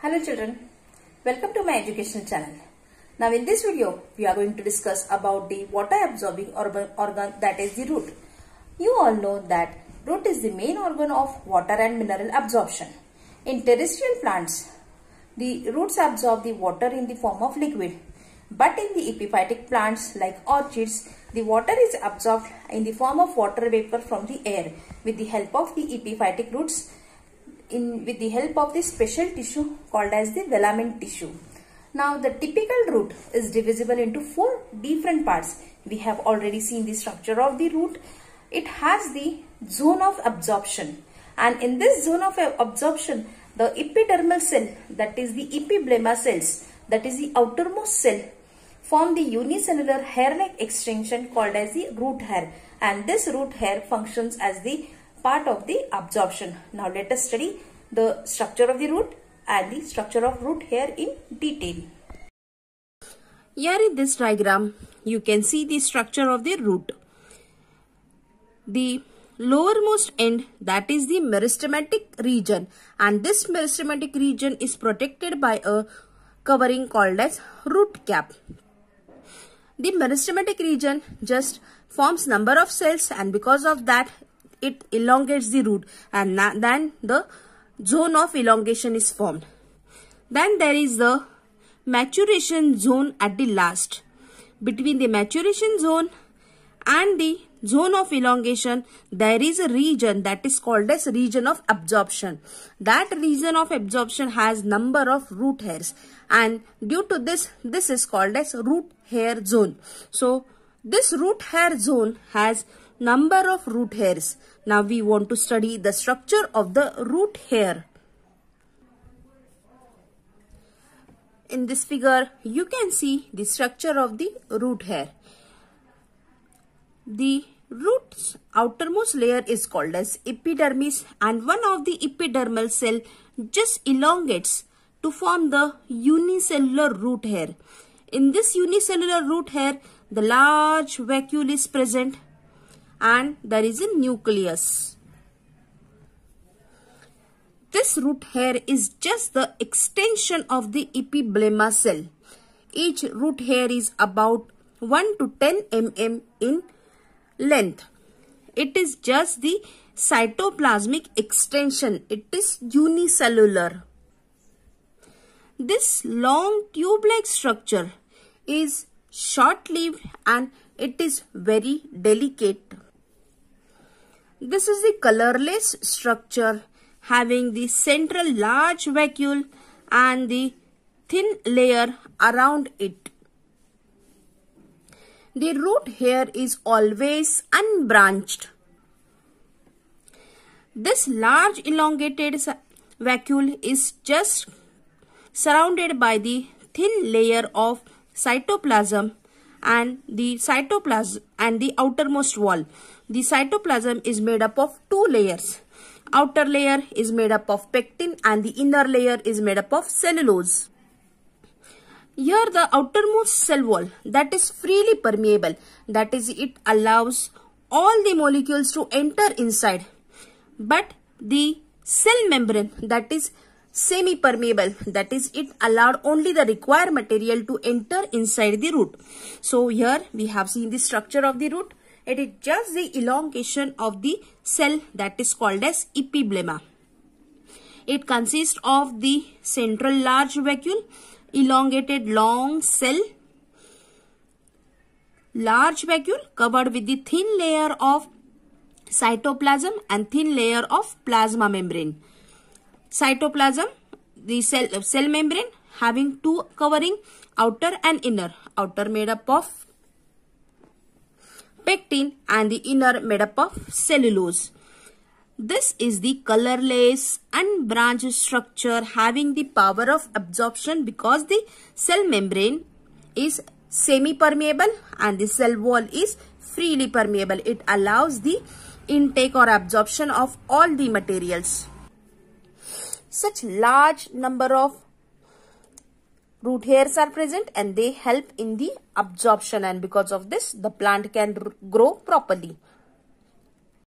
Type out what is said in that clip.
Hello children, welcome to my educational channel. Now in this video, we are going to discuss about the water absorbing organ that is the root. You all know that root is the main organ of water and mineral absorption. In terrestrial plants, the roots absorb the water in the form of liquid. But in the epiphytic plants like orchids, the water is absorbed in the form of water vapor from the air with the help of the epiphytic roots with the help of the special tissue called as the velamen tissue. Now the typical root is divisible into 4 different parts. We have already seen the structure of the root. It has the zone of absorption, and in this zone of absorption, the epidermal cell, that is the epiblema cells, that is the outermost cell, form the unicellular hair-like extension called as the root hair, and this root hair functions as the part of the absorption. Now let us study the structure of the root and the structure of root hair in detail. Here in this diagram, you can see the structure of the root. The lowermost end, that is the meristematic region, and this meristematic region is protected by a covering called as root cap. The meristematic region just forms number of cells, and because of that it elongates the root, and then the zone of elongation is formed. Then there is the maturation zone at the last. Between the maturation zone and the zone of elongation, there is a region that is called as region of absorption. That region of absorption has number of root hairs, and due to this is called as root hair zone. So this root hair zone has number of root hairs. Now we want to study the structure of the root hair. In this figure, you can see the structure of the root hair. The root's outermost layer is called as epidermis, and one of the epidermal cell just elongates to form the unicellular root hair. In this unicellular root hair, the large vacuole is present and there is a nucleus. This root hair is just the extension of the epiblema cell. Each root hair is about 1 to 10 mm in length. It is just the cytoplasmic extension. It is unicellular. This long tube-like structure is short-lived and it is very delicate. This is the colorless structure having the central large vacuole and the thin layer around it. The root hair is always unbranched. This large elongated vacuole is just surrounded by the thin layer of cytoplasm and the outermost wall. The cytoplasm is made up of 2 layers. Outer layer is made up of pectin and the inner layer is made up of cellulose. Here the outermost cell wall, that is freely permeable, that is it allows all the molecules to enter inside. But the cell membrane, that is semi-permeable, that is it allowed only the required material to enter inside the root. So here we have seen the structure of the root. It is just the elongation of the cell that is called as epiblema. It consists of the central large vacuole, elongated long cell, large vacuole covered with the thin layer of cytoplasm and thin layer of plasma membrane. Cytoplasm, the cell membrane having 2 covering, outer and inner. Outer made up of pectin and the inner made up of cellulose. This is the colorless unbranched structure having the power of absorption because the cell membrane is semi-permeable and the cell wall is freely permeable. It allows the intake or absorption of all the materials. Such large number of root hairs are present and they help in the absorption, and because of this the plant can grow properly.